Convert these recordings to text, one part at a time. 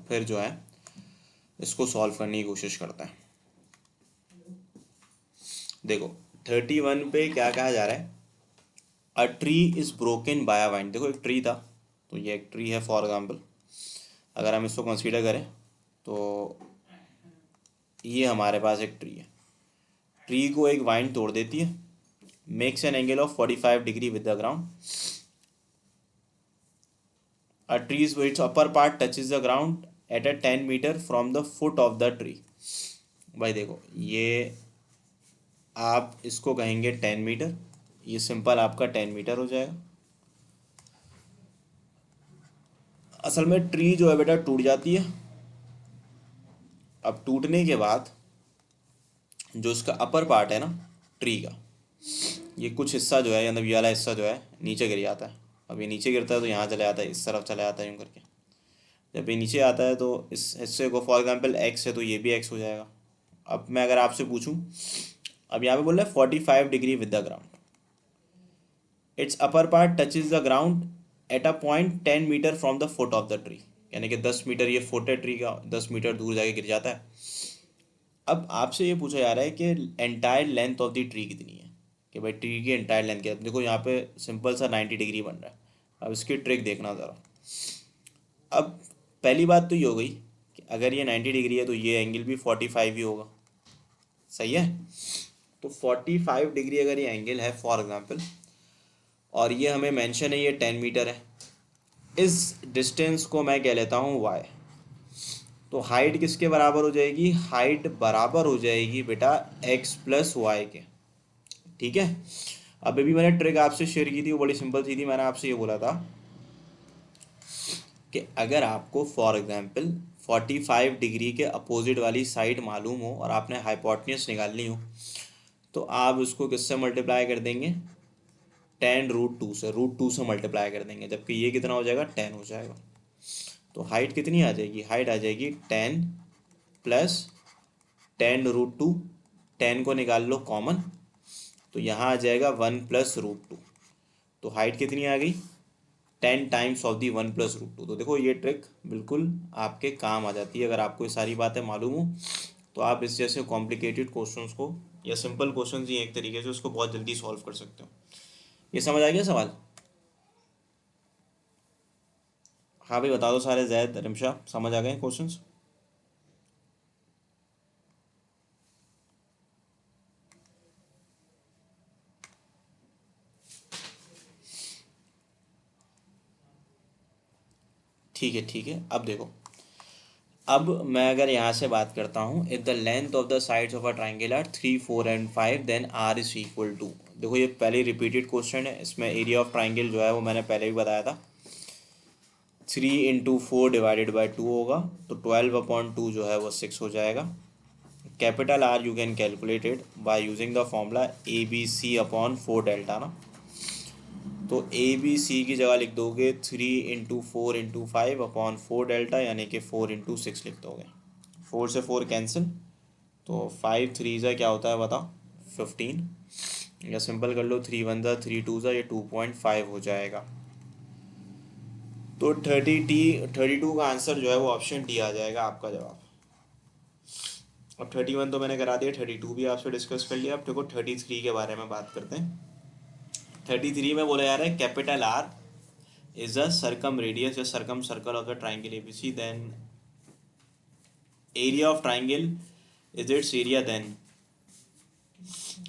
फिर जो है इसको सॉल्व करने की कोशिश करते हैं। देखो 31 पे क्या कहा जा रहा है, a tree is broken by a wind. देखो एक ट्री था, तो ये एक ट्री है फॉर एग्जाम्पल। अगर हम इसको कंसीडर करें तो ये हमारे पास एक ट्री है, ट्री को एक वाइंड तोड़ देती है, makes an angle of 45 degree with the ground. A trees its upper part touches the ground at a 10 metre from the foot of the tree. भाई देखो ये आप इसको कहेंगे 10 मीटर, ये सिंपल आपका 10 मीटर हो जाएगा। असल में ट्री जो है बेटा टूट जाती है। अब टूटने के बाद जो इसका अपर पार्ट है ना ट्री का, ये कुछ हिस्सा जो है मतलब ये वाला हिस्सा जो है नीचे गिर जाता है। अब ये नीचे गिरता है तो यहाँ चला जाता है, इस तरफ चला जाता है यूँ करके। जब ये नीचे आता है तो इस हिस्से को फॉर एग्जांपल एक्स है तो ये भी एक्स हो जाएगा। अब मैं अगर आपसे पूछूं, अब यहाँ पे बोल रहा है 45 degree with the ground, its upper part touches the ground at a point 10 metre from the foot of the tree. यानी कि 10 मीटर ये फुट है ट्री का, 10 मीटर दूर जाके गिर जाता है। अब आपसे ये पूछा जा रहा है कि entire length of the tree कितनी है, कि भाई ट्री की एंटायर लेंथ क्या है। देखो यहाँ पे सिंपल सा 90 डिग्री बन रहा है। अब इसकी ट्रिक देखना ज़रा। अब पहली बात तो ये हो गई कि अगर ये 90 डिग्री है तो ये एंगल भी 45 ही होगा, सही है। तो 45 डिग्री अगर ये एंगल है फॉर एग्जांपल, और ये हमें मेंशन है ये 10 मीटर है, इस डिस्टेंस को मैं कह लेता हूँ y। तो हाइट किसके बराबर हो जाएगी, हाइट बराबर हो जाएगी बेटा x प्लस वाई के। ठीक है। अब अभी मैंने ट्रिक आपसे शेयर की थी, वो बड़ी सिंपल सी थी। मैंने आपसे ये बोला था कि अगर आपको फॉर एग्जांपल 45 डिग्री के अपोजिट वाली साइड मालूम हो और आपने हाइपोटेन्यूस निकालनी हो, तो आप उसको किससे मल्टीप्लाई कर देंगे, 10√2 से, √2 से मल्टीप्लाई कर देंगे। जबकि ये कितना हो जाएगा, 10 हो जाएगा। तो हाइट कितनी आ जाएगी, हाइट आ जाएगी 10 प्लस 10√2। 10 को निकाल लो कॉमन, तो यहाँ आ जाएगा 1 प्लस √2। तो हाइट कितनी आ गई, 10 टाइम्स ऑफ दी 1 प्लस √2। तो देखो ये ट्रिक बिल्कुल आपके काम आ जाती है। अगर आपको ये सारी बातें मालूम हो तो आप इस जैसे कॉम्प्लिकेटेड क्वेश्चंस को, या सिंपल क्वेश्चंस ही एक तरीके से, उसको बहुत जल्दी सॉल्व कर सकते हो। ये समझ आ गया सवाल। हाँ भाई बता दो सारे, जैद रिमशा समझ आ गए क्वेश्चंस। ठीक है ठीक है। अब देखो, अब मैं अगर यहाँ से बात करता हूँ, if the length of the sides of a triangle are 3, 4 and 5 then are is equal to. देखो ये पहले रिपीटेड क्वेश्चन है, इसमें एरिया ऑफ ट्राइंगल जो है वो मैंने पहले भी बताया था, 3 × 4 डिवाइडेड बाई 2 होगा, तो 12/2 जो है वो 6 हो जाएगा। Capital R you can calculate it by using the formula ABC/4 delta ना। तो ABC की जगह लिख दोगे 3 × 4 × 5/4 डेल्टा, यानी कि 4 × 6 लिख दोगे। 4 से 4 कैंसिल, तो 5 3 ज़ा क्या होता है बताओ, 15। या सिंपल कर लो, 3 1 ज़ा 3 2 ज़ा, ये 2.5 हो जाएगा। तो 32 का आंसर जो है वो ऑप्शन डी आ जाएगा आपका जवाब। अब 31 तो मैंने करा दिया, 32 भी आपसे डिस्कस कर लिया। अब देखो 33 के बारे में बात करते हैं। 33 में बोला जा रहा है capital R is a circumradius या circumcircle of the triangle ABC, then area of triangle is its area then.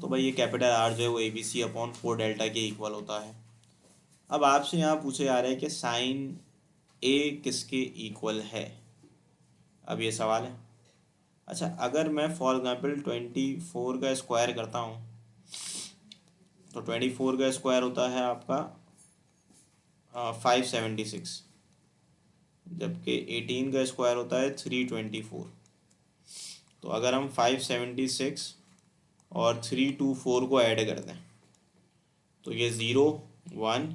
तो भाई ये कैपिटल आर जो है वो ABC/4 डेल्टा के इक्वल होता है। अब आपसे यहाँ पूछे जा रहे हैं कि साइन ए किसके इक्वल है, अब ये सवाल है। अच्छा, अगर मैं फॉर एग्जांपल 24 का स्क्वायर करता हूँ, तो 24 का स्क्वायर होता है आपका 576, जबकि 18 का स्क्वायर होता है 324। तो अगर हम 576 और 324 को ऐड कर दें, तो ये 0 1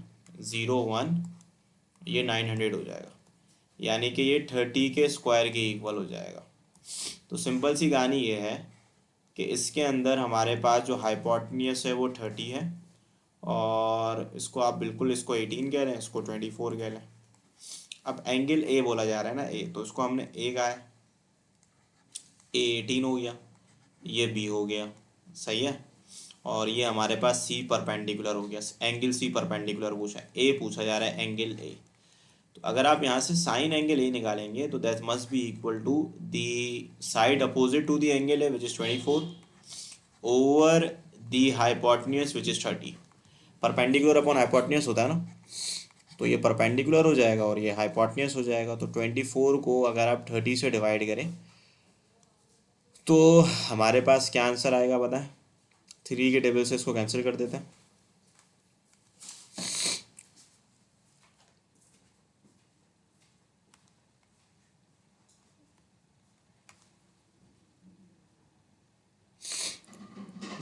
0 1, ये 900 हो जाएगा। यानी कि ये 30 के स्क्वायर के इक्वल हो जाएगा। तो सिंपल सी कहानी ये है कि इसके अंदर हमारे पास जो हाइपोटेन्यूस है वो 30 है, और इसको आप बिल्कुल इसको 18 कह लें, इसको 24 कह लें। अब एंगल ए बोला जा रहा है ना, ए, तो इसको हमने ए कहा है, ए 18 हो गया, ये बी हो गया, सही है। और ये हमारे पास सी परपेंडिकुलर हो गया, एंगल सी परपेंडिकुलर पूछा है, ए पूछा जा रहा है एंगल ए। तो अगर आप यहाँ से साइन एंगल ए निकालेंगे तो that must be equal to the side opposite to the angle A which is 24 over the hypotenuse which is 30। Perpendicular upon hypotenuse होता है ना, तो ये परपेंडिकुलर हो जाएगा और ये हाइपोटेन्यूज हो जाएगा। तो 24 को अगर आप 30 से डिवाइड करें तो हमारे पास क्या आंसर आएगा पता है? 3 के टेबल से इसको कैंसिल कर देते हैं।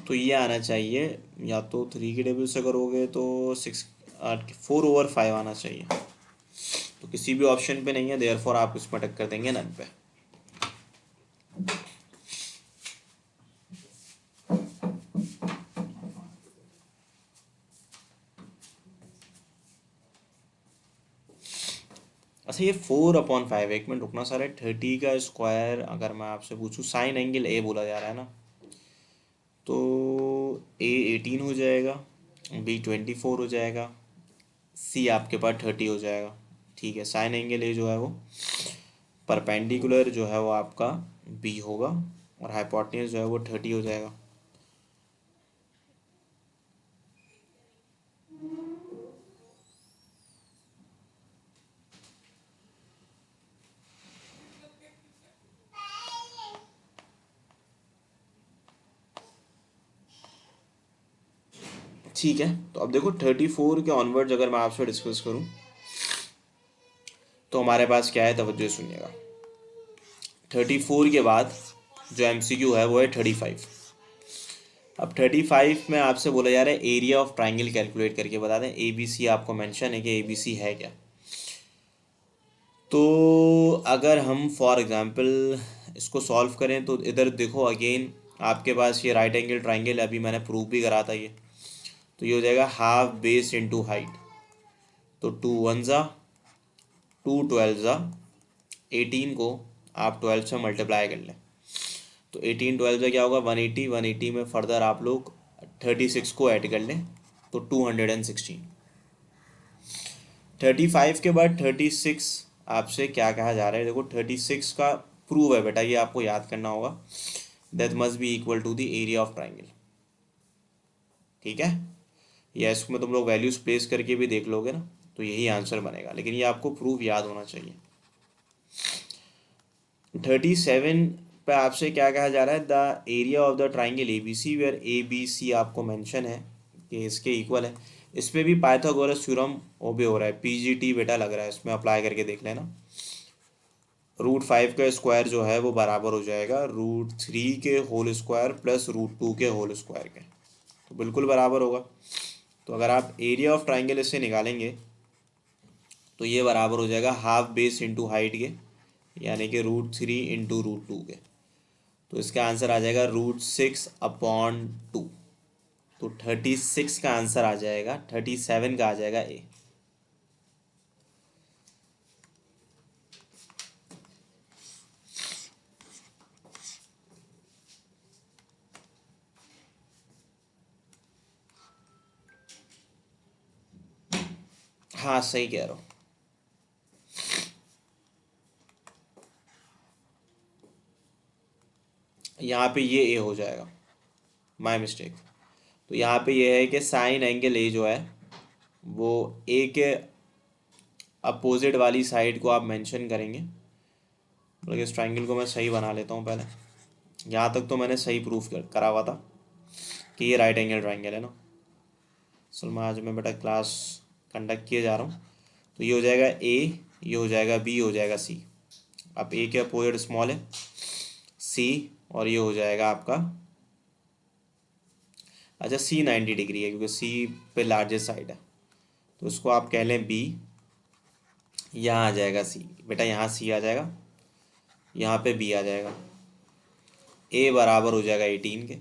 तो ये आना चाहिए, या तो 3 के टेबल से करोगे तो 4/5 आना चाहिए। तो किसी भी ऑप्शन पे नहीं है, देयरफॉर आप इसमें टक कर देंगे नन पे। अच्छा ये 4/5, एक मिनट रुकना सारे, 30 का स्क्वायर अगर मैं आपसे पूछूं, साइन एंगल ए बोला जा रहा है ना, तो ए 18 हो जाएगा, बी 24 हो जाएगा, सी आपके पास 30 हो जाएगा। ठीक है, साइन एंगल ए जो है वो परपेंडिकुलर जो है वो आपका बी होगा और हाइपोटेन्यूज जो है वो 30 हो जाएगा। ठीक है, तो अब देखो 34 के ऑनवर्ड्स अगर मैं आपसे डिस्कस करूं तो हमारे पास क्या है, तवज्जो से सुनिएगा। 34 के बाद जो एमसीक्यू है वो है 35। अब 35 में आपसे बोला जा रहा है एरिया ऑफ ट्राइंगल कैलकुलेट करके बता दें। ए बी सी आपको मेंशन है कि ए बी सी है क्या। तो अगर हम फॉर एग्जांपल इसको सॉल्व करें तो इधर देखो अगेन आपके पास ये राइट एंगल ट्राइंगल, अभी मैंने प्रूव भी करा था ये, तो ये हो जाएगा हाफ बेस इनटू हाइट। तो 2 1 ज़ा 2 12 ज़ा 18 को आप 12 से मल्टीप्लाई कर लें तो 18 12 से क्या होगा 180, 180 में फर्दर आप लोग 36 को ऐड कर लें तो 216। 35 के बाद 36 आपसे क्या कहा जा रहा है, देखो 36 का प्रूव है बेटा, ये आपको याद करना होगा, that must be equal to the area of triangle. ठीक है, या इसमें तुम लोग वैल्यूज प्लेस करके भी देख लोगे ना तो यही आंसर बनेगा, लेकिन ये आपको प्रूफ याद होना चाहिए। 37 पे आपसे क्या कहा जा रहा है, the area of the triangle A B C where A B C आपको मेंशन है कि इसके इक्वल है। इस पर भी पाइथागोरस थ्योरम ओबे हो रहा है, पीजीटी बेटा लग रहा है, इसमें अप्लाई करके देख लेना। √5 का स्क्वायर जो है वो बराबर हो जाएगा √3 के होल स्क्वायर प्लस √2 के होल स्क्वायर के, तो बिल्कुल बराबर होगा। तो अगर आप एरिया ऑफ ट्राइंगल इससे निकालेंगे तो ये बराबर हो जाएगा हाफ बेस इंटू हाइट के, यानी कि √3 इंटू √2 के, तो इसका आंसर आ जाएगा √6/2। तो 36 का आंसर आ जाएगा, 37 का आ जाएगा ए। हाँ सही कह रहा हूँ। यहाँ पे ये ए हो जाएगा, माय मिस्टेक। तो यहाँ पे ये है कि साइन एंगल ए जो है वो ए के अपोजिट वाली साइड को आप मेंशन करेंगे। मतलब इस ट्राइंगल को मैं सही बना लेता हूँ पहले, यहाँ तक तो मैंने सही प्रूफ करा हुआ था कि ये राइट एंगल ट्राइंगल है ना। असल में आज मैं बेटा क्लास कंडक्ट किए जा रहा हूँ, तो ये हो जाएगा ए, ये हो जाएगा बी, हो जाएगा सी। अब ए के अपोजिट स्मॉल है सी, और ये हो जाएगा आपका, अच्छा सी 90 डिग्री है क्योंकि सी पे लार्जेस्ट साइड है, तो उसको आप कह लें बी। यहाँ आ जाएगा सी बेटा, यहाँ सी आ जाएगा, यहाँ पे बी आ जाएगा, ए बराबर हो जाएगा 18 के।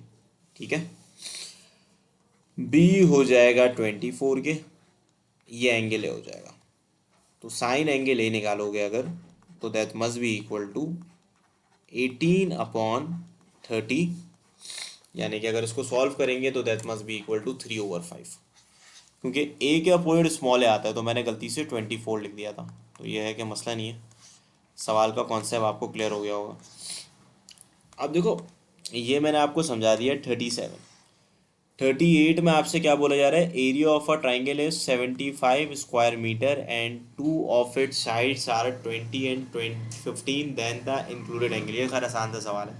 ठीक है, बी हो जाएगा 24 के, ये एंगल ए हो जाएगा। तो साइन एंगल ए निकालोगे अगर, तो that must be equal to 18/30, यानी कि अगर इसको सॉल्व करेंगे तो that must be equal to 3/5, क्योंकि ए के अपोजिट स्मॉल ए आता है तो मैंने गलती से 24 लिख दिया था। तो ये है कि मसला नहीं है, सवाल का कॉन्सेप्ट आपको क्लियर हो गया होगा। अब देखो, ये मैंने आपको समझा दिया 37। 38 में आपसे क्या बोला जा रहा है, area of a triangle is 75 square metre and two of it sides are 20 and 15, then the included angle. ये खैर आसान सा सवाल है।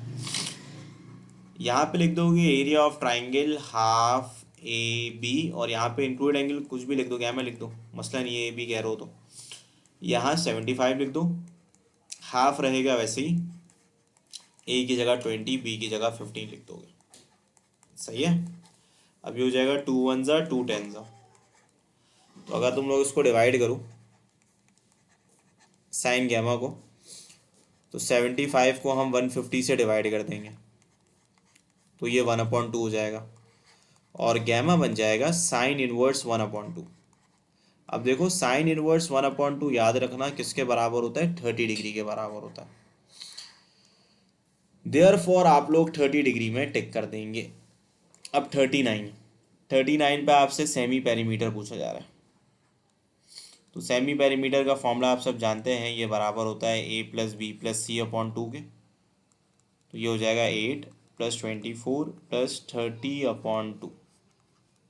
यहाँ पे लिख दोगे area of triangle half A B, और यहाँ पे इंक्लूड एंगल कुछ भी लिख दो, क्या मैं लिख दो, मसला नहीं है, ए बी कह रहे हो तो यहाँ 75 लिख दो, हाफ रहेगा वैसे ही, ए की जगह 20, बी की जगह 15 लिख दोगे, सही है। अब ये हो जाएगा 2 1 ज़ा 2 10 ज़ा। तो अगर तुम लोग इसको डिवाइड करो साइन गैमा को, तो 75 को हम 150 से डिवाइड कर देंगे तो ये 1/2 हो जाएगा, और गैमा बन जाएगा साइन इनवर्स 1/2। अब देखो साइन इनवर्स 1/2 याद रखना किसके बराबर होता है, 30 डिग्री के बराबर होता है। देयरफॉर आप लोग 30 डिग्री में टिक कर देंगे। अब 39 पे आपसे सेमी पेरीमीटर पूछा जा रहा है। तो सेमी पेरीमीटर का फॉर्मूला आप सब जानते हैं, ये बराबर होता है a+b+c/2 के। तो ये हो जाएगा 8 + 24 + 30/2।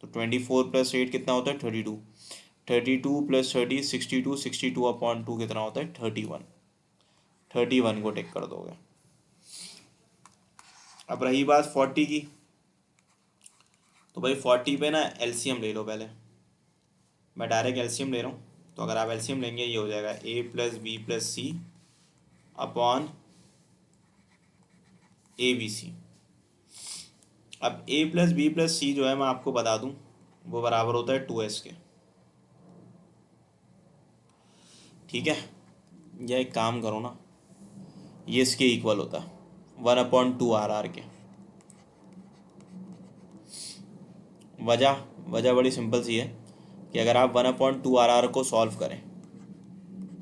तो 24 + 8 कितना होता है, 32। 32 + 30 62, 62/2 कितना होता है, 31। 31 को टिक कर दोगे। अब रही बात 40 की, तो भाई 40 पे ना एलसीएम ले लो पहले। मैं डायरेक्ट एलसीएम ले रहा हूँ, तो अगर आप एलसीएम लेंगे ये हो जाएगा a+b+c/ABC। अब a+b+c जो है मैं आपको बता दूं, वो बराबर होता है 2s के, ठीक है। या एक काम करो ना, ये इसके इक्वल होता है 1/2 RR के। वजह बड़ी सिंपल सी है कि अगर आप 1/2 RR को सॉल्व करें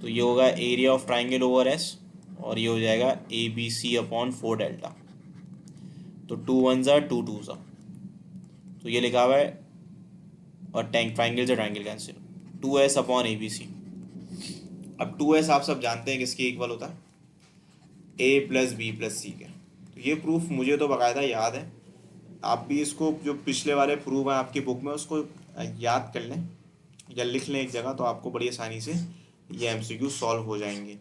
तो ये होगा area of triangle over S, और ये हो जाएगा ABC/4 डेल्टा। तो 2 1 ज़ा 2 2 ज़ा, तो ये लिखा हुआ है, और ट्राइंगल से ट्राइंगल कैंसिल, 2s/ABC। अब 2s आप सब जानते हैं किसके इक्वल होता है, a+b+c के। तो ये प्रूफ मुझे तो बाकायदा याद है, आप भी इसको जो पिछले वाले प्रूफ हैं आपकी बुक में उसको याद कर लें या लिख लें एक जगह, तो आपको बड़ी आसानी से ये MCQ सॉल्व हो जाएंगे।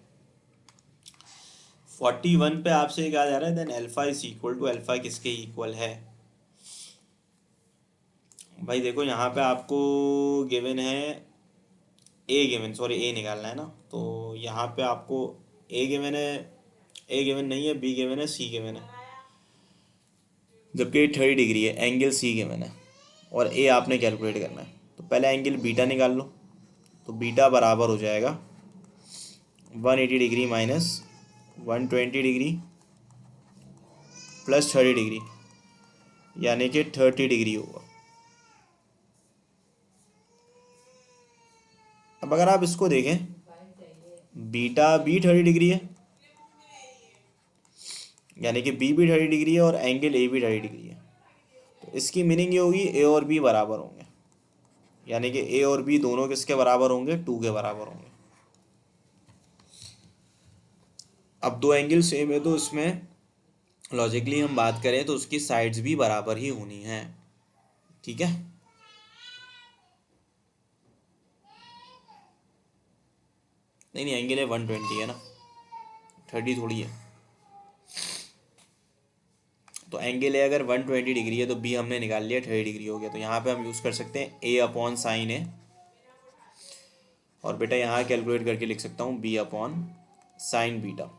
41 पे आपसे कहा जा रहा है then alpha is equal to, alpha किसके इक्वल है। भाई देखो यहाँ पे आपको गिवन है ए निकालना है ना, तो यहाँ पे आपको ए गिवन है, ए गिवन नहीं है, बी गिवन है, सी गिवन है, जबकि 30 डिग्री है, एंगल सी गिवन है और ए आपने कैलकुलेट करना है। तो पहले एंगल बीटा निकाल लो, तो बीटा बराबर हो जाएगा 180 degree minus 120 degree plus 30 degree, यानी कि 30 डिग्री होगा। अब अगर आप इसको देखें, बीटा भी 30 डिग्री है, यानी कि बी भी 30 डिग्री है और एंगल ए भी 30 डिग्री है। तो इसकी मीनिंग ये होगी ए और बी बराबर होंगे, यानी कि ए और बी दोनों किसके बराबर होंगे, 2 के बराबर होंगे। अब दो एंगल सेम है तो इसमें लॉजिकली हम बात करें तो उसकी साइड्स भी बराबर ही होनी है, ठीक है। नहीं एंगल है 120 है ना, 30 थोड़ी है। तो एंगल है अगर 120 डिग्री है तो बी हमने निकाल लिया 30 डिग्री हो गया। तो यहाँ पे हम यूज़ कर सकते हैं a/sin ए, और बेटा यहाँ कैलकुलेट करके लिख सकता हूँ b/sin बीटा।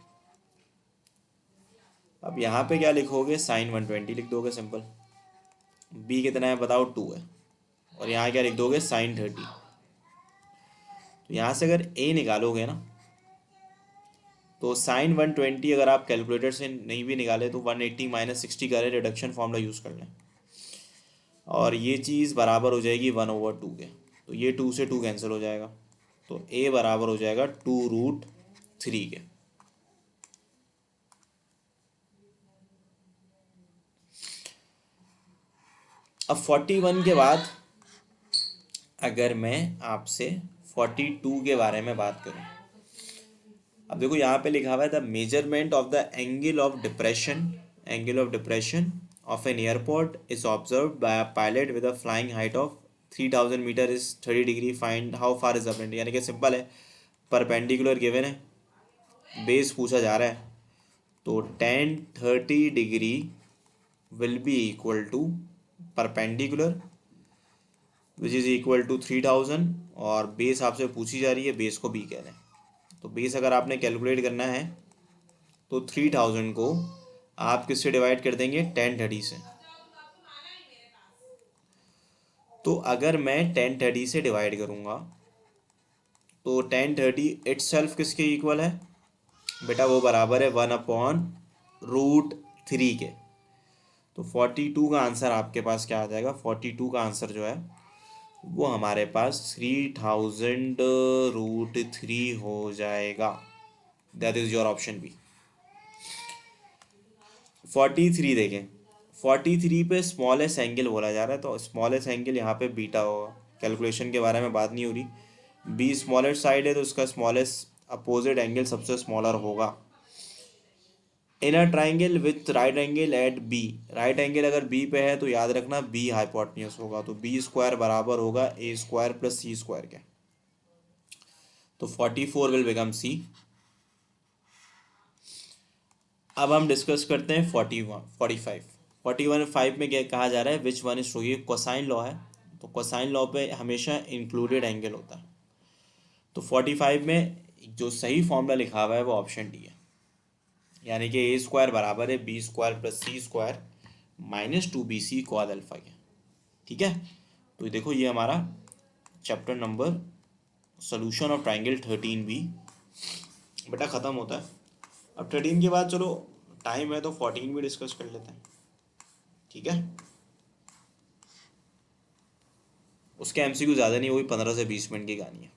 अब यहाँ पे क्या लिखोगे, sin 120 लिख दोगे सिंपल। b कितना है बताओ, 2 है, और यहाँ क्या लिख दोगे, sin 30। तो यहाँ से अगर a निकालोगे ना, तो sin 120 अगर आप कैलकुलेटर से नहीं भी निकाले तो 180 - 60 करें, रिडक्शन फॉर्मूला यूज़ कर लें, और ये चीज़ बराबर हो जाएगी 1/2 के। तो ये 2 से 2 कैंसिल हो जाएगा, तो ए बराबर हो जाएगा 2√3 के। अब 41 के बाद अगर मैं आपसे 42 के बारे में बात करूं, अब देखो यहाँ पे लिखा हुआ है the measurement of the angle of depression of an airport is observed by a pilot with a flying height of 3000 metre is 30 degree, find how far is apparent. यानी कि सिंपल है, परपेंडिकुलर गिवन है, base पूछा जा रहा है, तो tan 30 degree will be equal to perpendicular which is equal to 3000, और बेस आपसे पूछी जा रही है, बेस को बी कह रहे हैं। तो बेस अगर आपने कैलकुलेट करना है तो 3000 को आप किससे डिवाइड कर देंगे, tan 30 से। तो अगर मैं tan 30 से डिवाइड करूँगा तो tan 30 इटसेल्फ किसके इक्वल है बेटा, वो बराबर है 1/√3 के। तो 42 का आंसर आपके पास क्या आ जाएगा, 42 का आंसर जो है वो हमारे पास 3000√3 हो जाएगा। That is your option B. 43 देखें, 43 पे स्मॉलेस्ट एंगल बोला जा रहा है, तो स्मॉलेस्ट एंगल यहाँ पे बीटा होगा। कैलकुलेशन के बारे में बात नहीं हो रही, बी स्मॉलेस्ट साइड है तो उसका स्मॉलेस्ट अपोजिट एंगल सबसे स्मॉलर होगा। In a triangle with right angle at B, right angle अगर बी पे है तो याद रखना बी हाइपोटेन्यूज होगा, तो बी स्क्वायर बराबर होगा ए स्क्वायर प्लस सी स्क्वायर के। तो 44 विल बिकम सी। अब हम डिस्कस करते हैं 41 में क्या कहा जा रहा है, विच वन इज ट्रू। ये कोसाइन लॉ है, तो कोसाइन लॉ पे हमेशा इंक्लूडेड एंगल होता है। तो 45 में जो सही फॉर्मूला लिखा हुआ है वो ऑप्शन डी है, यानी कि ए स्क्वायर बराबर है बी स्क्वायर प्लस सी स्क्वायर -2bc कॉल अल्फा के। ठीक है, तो ये देखो ये हमारा chapter number solution of triangle 13b बेटा ख़त्म होता है। अब 13 के बाद चलो टाइम है तो 14 भी डिस्कस कर लेते हैं। ठीक है, उसके एमसीक्यू ज़्यादा नहीं, वही 15 से 20 मिनट की कहानी है।